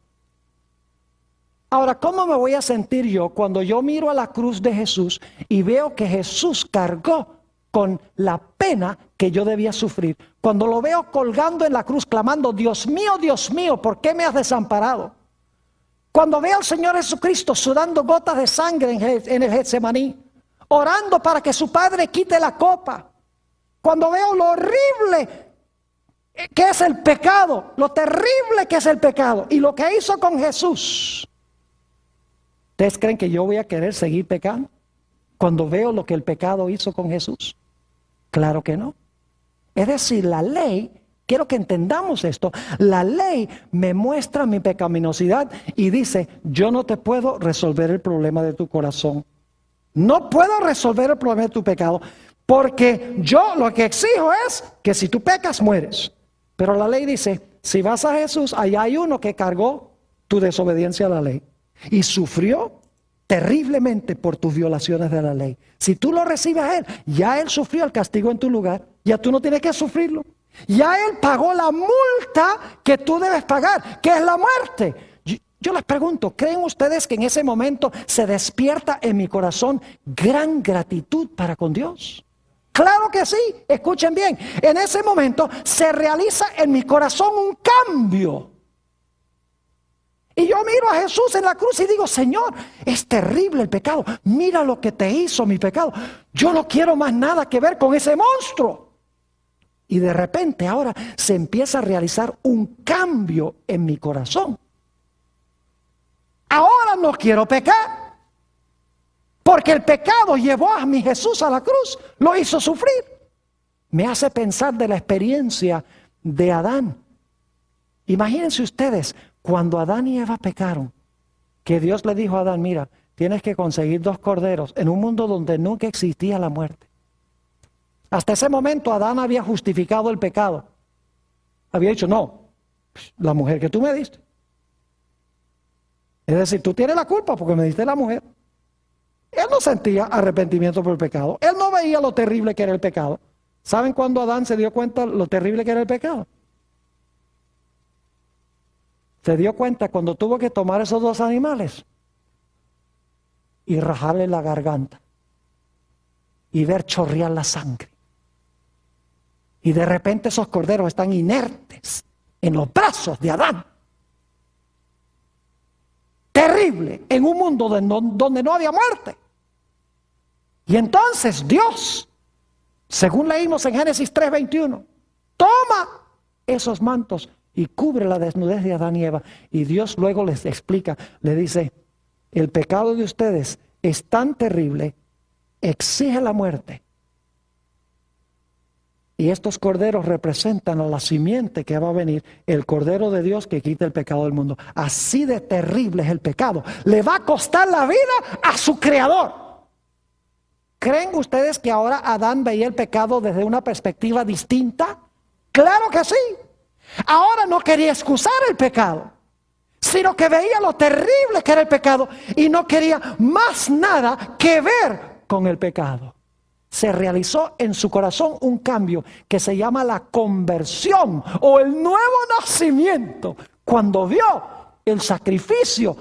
Ahora, ¿cómo me voy a sentir yo cuando yo miro a la cruz de Jesús y veo que Jesús cargó con la pena que yo debía sufrir? Cuando lo veo colgando en la cruz clamando, Dios mío, ¿por qué me has desamparado? Cuando veo al Señor Jesucristo sudando gotas de sangre en el Getsemaní, orando para que su Padre quite la copa. Cuando veo lo horrible que es el pecado, lo terrible que es el pecado y lo que hizo con Jesús. ¿Ustedes creen que yo voy a querer seguir pecando cuando veo lo que el pecado hizo con Jesús? Claro que no. Es decir, la ley, quiero que entendamos esto, la ley me muestra mi pecaminosidad y dice, yo no te puedo resolver el problema de tu corazón. No puedo resolver el problema de tu pecado porque yo lo que exijo es que si tú pecas, mueres. Pero la ley dice, si vas a Jesús, allá hay uno que cargó tu desobediencia a la ley. Y sufrió terriblemente por tus violaciones de la ley. Si tú lo recibes a Él, ya Él sufrió el castigo en tu lugar. Ya tú no tienes que sufrirlo. Ya Él pagó la multa que tú debes pagar, que es la muerte. Yo les pregunto, ¿creen ustedes que en ese momento se despierta en mi corazón gran gratitud para con Dios? Claro que sí, escuchen bien. En ese momento se realiza en mi corazón un cambio. Y yo miro a Jesús en la cruz y digo, Señor, es terrible el pecado. Mira lo que te hizo mi pecado. Yo no quiero más nada que ver con ese monstruo. Y de repente ahora se empieza a realizar un cambio en mi corazón. Ahora no quiero pecar. Porque el pecado llevó a mi Jesús a la cruz. Lo hizo sufrir. Me hace pensar de la experiencia de Adán. Imagínense ustedes, cuando Adán y Eva pecaron, que Dios le dijo a Adán, mira, tienes que conseguir 2 corderos en un mundo donde nunca existía la muerte. Hasta ese momento Adán había justificado el pecado. Había dicho, no, la mujer que tú me diste. Es decir, tú tienes la culpa porque me diste la mujer. Él no sentía arrepentimiento por el pecado. Él no veía lo terrible que era el pecado. ¿Saben cuándo Adán se dio cuenta lo terrible que era el pecado? Se dio cuenta cuando tuvo que tomar esos 2 animales y rajarle la garganta y ver chorrear la sangre. Y de repente esos corderos están inertes en los brazos de Adán. Terrible, en un mundo donde no había muerte. Y entonces Dios, según leímos en Génesis 3:21, toma esos mantos y cubre la desnudez de Adán y Eva. Y Dios luego les explica, le dice, el pecado de ustedes es tan terrible, exige la muerte. Y estos corderos representan a la simiente que va a venir, el Cordero de Dios que quita el pecado del mundo. Así de terrible es el pecado. Le va a costar la vida a su Creador. ¿Creen ustedes que ahora Adán veía el pecado desde una perspectiva distinta? ¡Claro que sí! Ahora no quería excusar el pecado, sino que veía lo terrible que era el pecado y no quería más nada que ver con el pecado. se realizó en su corazón un cambio que se llama la conversión o el nuevo nacimiento. Cuando vio el sacrificio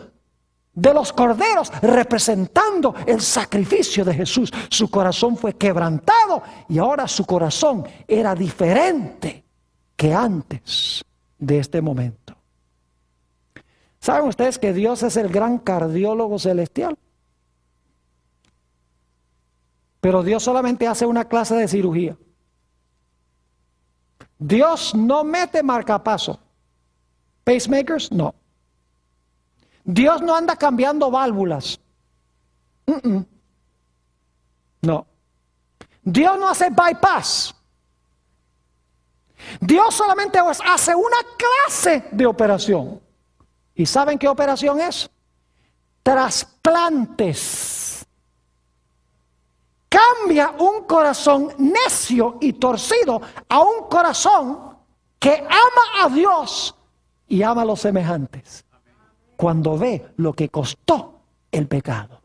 de los corderos representando el sacrificio de Jesús, su corazón fue quebrantado y ahora su corazón era diferente que antes de este momento. ¿Saben ustedes que Dios es el gran cardiólogo celestial? Pero Dios solamente hace una clase de cirugía. Dios no mete marcapaso. Pacemakers, no. Dios no anda cambiando válvulas. No. Dios no hace bypass. Dios solamente hace una clase de operación. ¿Y saben qué operación es? Trasplantes. Cambia un corazón necio y torcido a un corazón que ama a Dios y ama a los semejantes. Cuando ve lo que costó el pecado.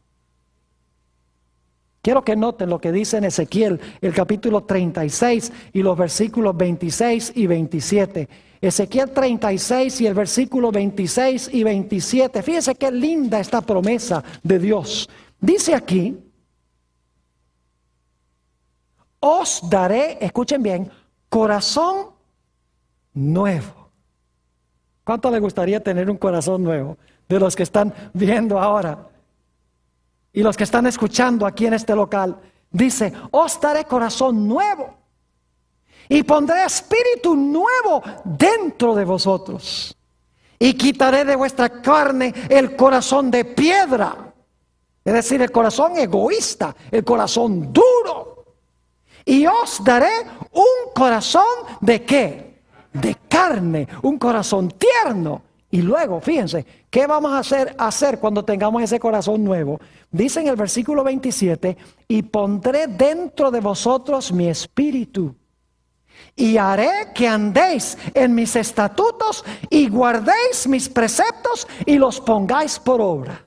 Quiero que noten lo que dice en Ezequiel, el capítulo 36 y los versículos 26 y 27. Ezequiel 36 y el versículo 26 y 27. Fíjense qué linda esta promesa de Dios. Dice aquí: os daré, escuchen bien, corazón nuevo. ¿Cuánto le gustaría tener un corazón nuevo? De los que están viendo ahora y los que están escuchando aquí en este local. Dice: os daré corazón nuevo y pondré espíritu nuevo dentro de vosotros y quitaré de vuestra carne el corazón de piedra, es decir, el corazón egoísta, el corazón duro, y os daré un corazón ¿de qué? De carne, un corazón tierno. Y luego, fíjense, ¿qué vamos a hacer cuando tengamos ese corazón nuevo? Dice en el versículo 27, y pondré dentro de vosotros mi espíritu, y haré que andéis en mis estatutos, y guardéis mis preceptos, y los pongáis por obra.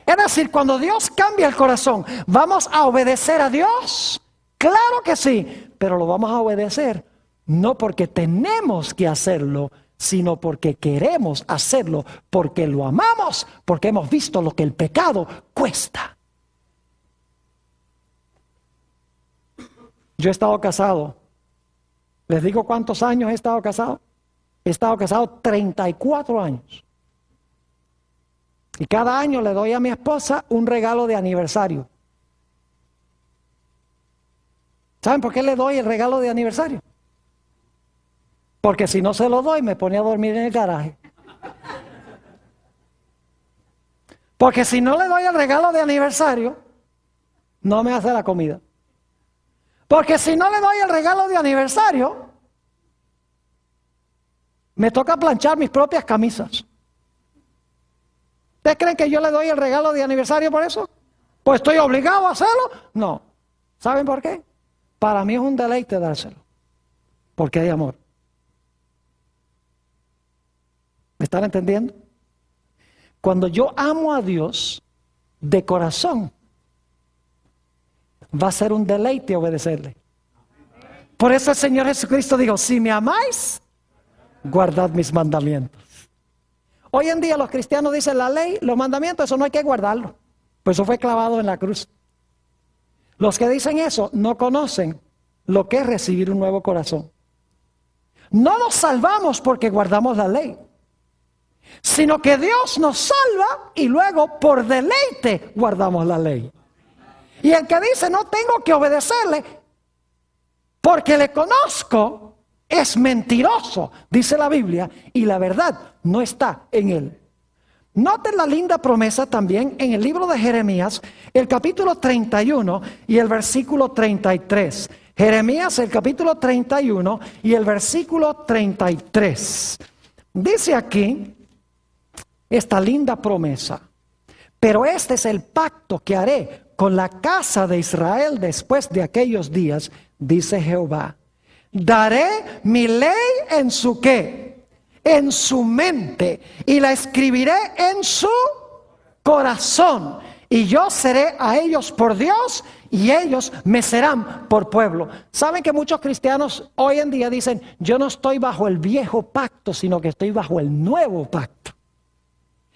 Es decir, cuando Dios cambia el corazón, ¿vamos a obedecer a Dios? Claro que sí, pero lo vamos a obedecer, no porque tenemos que hacerlo, sino porque queremos hacerlo, porque lo amamos, porque hemos visto lo que el pecado cuesta. Yo he estado casado. ¿Les digo cuántos años he estado casado? He estado casado 34 años. Y cada año le doy a mi esposa un regalo de aniversario. ¿Saben por qué le doy el regalo de aniversario? Porque si no se lo doy, me pone a dormir en el garaje. Porque si no le doy el regalo de aniversario, no me hace la comida. Porque si no le doy el regalo de aniversario, me toca planchar mis propias camisas. ¿Ustedes creen que yo le doy el regalo de aniversario por eso? ¿Pues estoy obligado a hacerlo? No. ¿Saben por qué? Para mí es un deleite dárselo. Porque hay amor. ¿Me están entendiendo? Cuando yo amo a Dios de corazón, va a ser un deleite obedecerle. Por eso el Señor Jesucristo dijo: si me amáis, guardad mis mandamientos. Hoy en día los cristianos dicen: la ley, los mandamientos, eso no hay que guardarlo, pues eso fue clavado en la cruz. Los que dicen eso no conocen lo que es recibir un nuevo corazón. No nos salvamos porque guardamos la ley, sino que Dios nos salva y luego por deleite guardamos la ley. Y el que dice: no tengo que obedecerle porque le conozco, es mentiroso, dice la Biblia, y la verdad no está en él. Noten la linda promesa también en el libro de Jeremías, el capítulo 31 y el versículo 33. Jeremías, el capítulo 31 y el versículo 33. Dice aquí esta linda promesa: pero este es el pacto que haré con la casa de Israel después de aquellos días, dice Jehová. Daré mi ley en su ¿qué? En su mente, y la escribiré en su corazón, y yo seré a ellos por Dios, y ellos me serán por pueblo. ¿Saben que muchos cristianos hoy en día dicen, yo no estoy bajo el viejo pacto, sino que estoy bajo el nuevo pacto?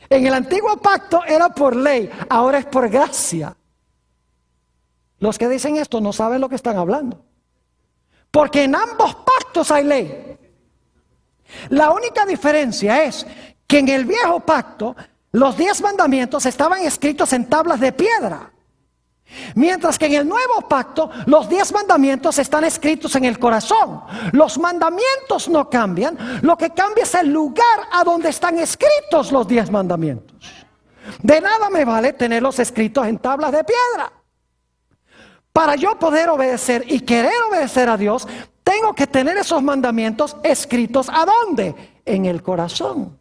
En el antiguo pacto era por ley, ahora es por gracia. Los que dicen esto no saben lo que están hablando. Porque en ambos pactos hay ley. La única diferencia es que en el viejo pacto los 10 mandamientos estaban escritos en tablas de piedra. Mientras que en el nuevo pacto los 10 mandamientos están escritos en el corazón. Los mandamientos no cambian, lo que cambia es el lugar a donde están escritos los 10 mandamientos. De nada me vale tenerlos escritos en tablas de piedra. Para yo poder obedecer y querer obedecer a Dios, tengo que tener esos mandamientos escritos ¿a dónde? En el corazón.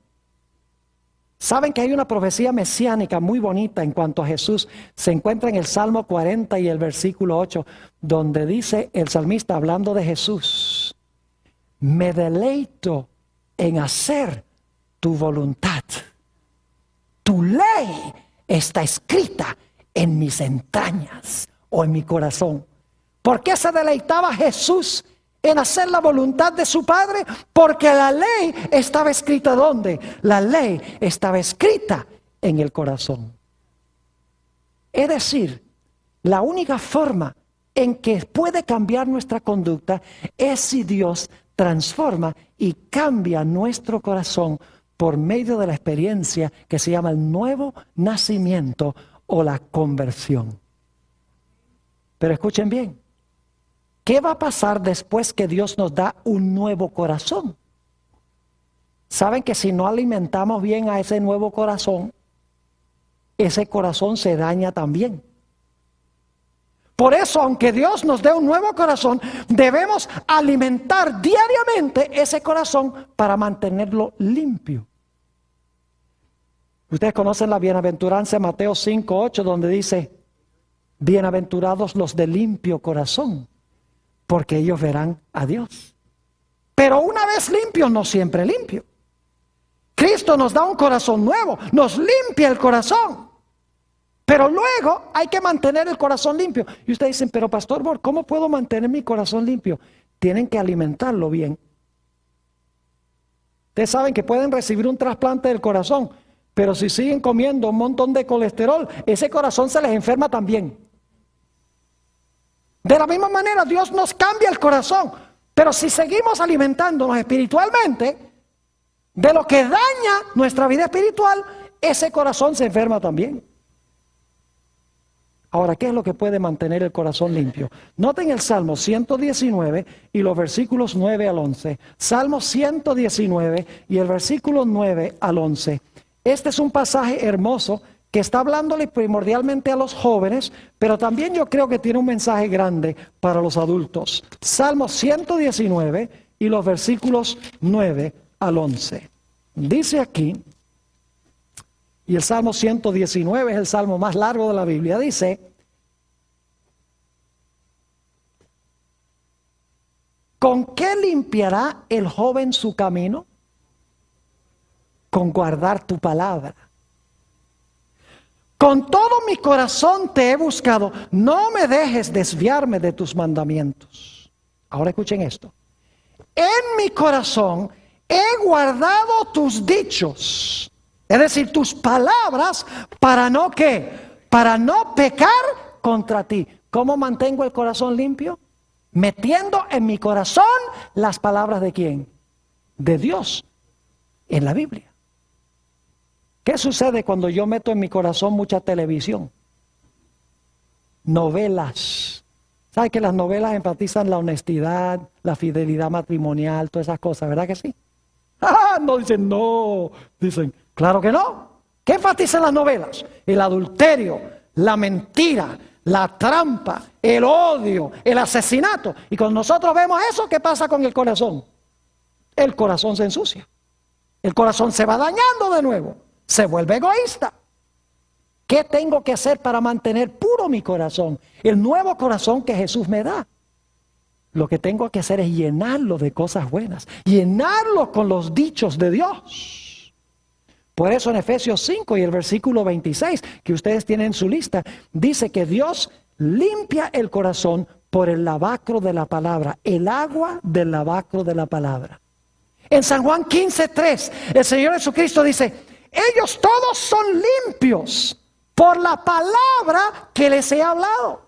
¿Saben que hay una profecía mesiánica muy bonita en cuanto a Jesús? Se encuentra en el Salmo 40 y el versículo 8, donde dice el salmista hablando de Jesús: me deleito en hacer tu voluntad. Tu ley está escrita en mis entrañas o en mi corazón. ¿Por qué se deleitaba Jesús en hacer la voluntad de su Padre? Porque la ley estaba escrita ¿dónde? La ley estaba escrita en el corazón. Es decir, la única forma en que puede cambiar nuestra conducta es si Dios transforma y cambia nuestro corazón por medio de la experiencia que se llama el nuevo nacimiento o la conversión. Pero escuchen bien, ¿qué va a pasar después que Dios nos da un nuevo corazón? Saben que si no alimentamos bien a ese nuevo corazón, ese corazón se daña también. Por eso, aunque Dios nos dé un nuevo corazón, debemos alimentar diariamente ese corazón para mantenerlo limpio. Ustedes conocen la bienaventuranza de Mateo 5:8, donde dice: bienaventurados los de limpio corazón, porque ellos verán a Dios. Pero una vez limpio, no siempre limpio. Cristo nos da un corazón nuevo, nos limpia el corazón. Pero luego hay que mantener el corazón limpio. Y ustedes dicen, pero Pastor Bor, ¿cómo puedo mantener mi corazón limpio? Tienen que alimentarlo bien. Ustedes saben que pueden recibir un trasplante del corazón, pero si siguen comiendo un montón de colesterol, ese corazón se les enferma también. De la misma manera, Dios nos cambia el corazón, pero si seguimos alimentándonos espiritualmente, de lo que daña nuestra vida espiritual, ese corazón se enferma también. Ahora, ¿qué es lo que puede mantener el corazón limpio? Noten el Salmo 119 y los versículos 9 al 11. Salmo 119 y el versículo 9 al 11. Este es un pasaje hermoso que está hablándole primordialmente a los jóvenes, pero también yo creo que tiene un mensaje grande para los adultos. Salmo 119 y los versículos 9 al 11. Dice aquí, y el Salmo 119 es el salmo más largo de la Biblia, dice: ¿con qué limpiará el joven su camino? Con guardar tu palabra. Con todo mi corazón te he buscado, no me dejes desviarme de tus mandamientos. Ahora escuchen esto. En mi corazón he guardado tus dichos, es decir, tus palabras, para no ¿qué? Para no pecar contra ti. ¿Cómo mantengo el corazón limpio? Metiendo en mi corazón las palabras ¿de quién? De Dios, en la Biblia. ¿Qué sucede cuando yo meto en mi corazón mucha televisión? Novelas. ¿Sabe que las novelas enfatizan la honestidad, la fidelidad matrimonial, todas esas cosas, verdad que sí? ¡Ah! No dicen no. Dicen, claro que no. ¿Qué enfatizan las novelas? El adulterio, la mentira, la trampa, el odio, el asesinato. Y cuando nosotros vemos eso, ¿qué pasa con el corazón? El corazón se ensucia. El corazón se va dañando de nuevo. Se vuelve egoísta. ¿Qué tengo que hacer para mantener puro mi corazón? El nuevo corazón que Jesús me da. Lo que tengo que hacer es llenarlo de cosas buenas. Llenarlo con los dichos de Dios. Por eso en Efesios 5 y el versículo 26, que ustedes tienen en su lista, dice que Dios limpia el corazón por el lavacro de la palabra, el agua del lavacro de la palabra. En San Juan 15:3, el Señor Jesucristo dice, ellos todos son limpios por la palabra que les he hablado.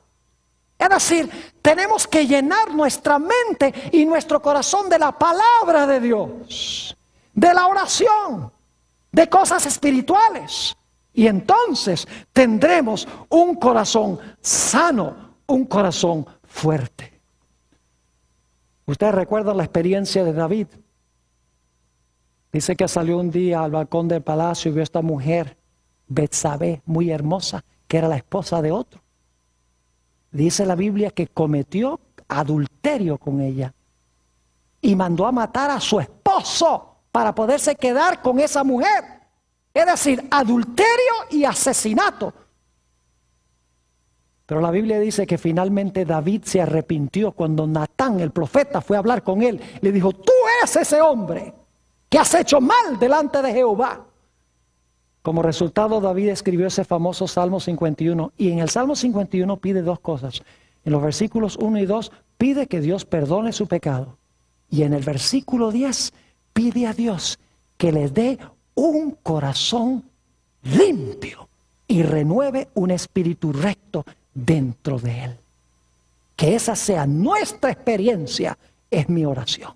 Es decir, tenemos que llenar nuestra mente y nuestro corazón de la palabra de Dios, de la oración, de cosas espirituales. Y entonces tendremos un corazón sano, un corazón fuerte. Ustedes recuerdan la experiencia de David. Dice que salió un día al balcón del palacio y vio a esta mujer, Betsabé, muy hermosa, que era la esposa de otro. Dice la Biblia que cometió adulterio con ella y mandó a matar a su esposo para poderse quedar con esa mujer. Es decir, adulterio y asesinato. Pero la Biblia dice que finalmente David se arrepintió cuando Natán, el profeta, fue a hablar con él. Le dijo, tú eres ese hombre que has hecho mal delante de Jehová. Como resultado, David escribió ese famoso Salmo 51. Y en el Salmo 51 pide dos cosas. En los versículos 1 y 2 pide que Dios perdone su pecado. Y en el versículo 10 pide a Dios que le dé un corazón limpio y renueve un espíritu recto dentro de él. Que esa sea nuestra experiencia, es mi oración.